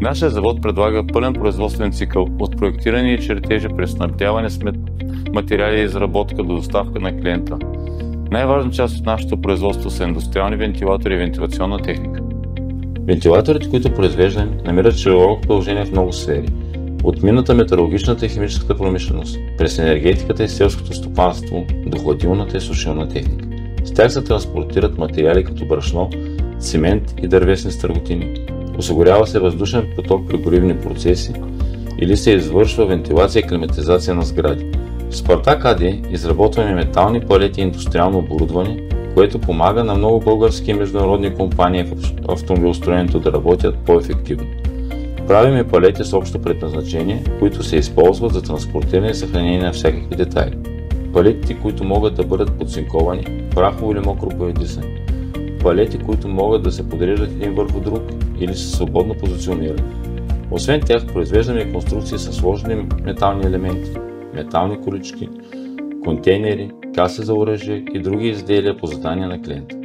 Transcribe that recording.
Нашия завод предлага пълен производствен цикъл от проектиране и чертежи през снабдяване с материали и изработка до доставка на клиента. Най-важна част от нашето производство са индустриални вентилатори и вентилационна техника. Вентилаторите, които произвеждаме, намират широко приложение в много сфери. От минната, металургичната и химическата промишленост, през енергетиката и селското стопанство до хладилната и сушилна техника. С тях се транспортират материали като брашно, цимент и дървесни стърготини. Осигурява се въздушен поток при горивни процеси или се извършва вентилация и климатизация на сгради. В Спартак АД изработваме метални палети и индустриално оборудване, което помага на много български и международни компании в автомобилостроенето да работят по-ефективно. Правиме палети с общо предназначение, които се използват за транспортиране и съхранение на всякакви детайли. Палетите, които могат да бъдат подцинковани, прахово или мокро боядисани. Палети, които могат да се подреждат един върху друг или са свободно позиционирани. Освен тях, произвеждаме конструкции с сложни метални елементи, метални колички, контейнери, каси за оръжие и други изделия по задание на клиента.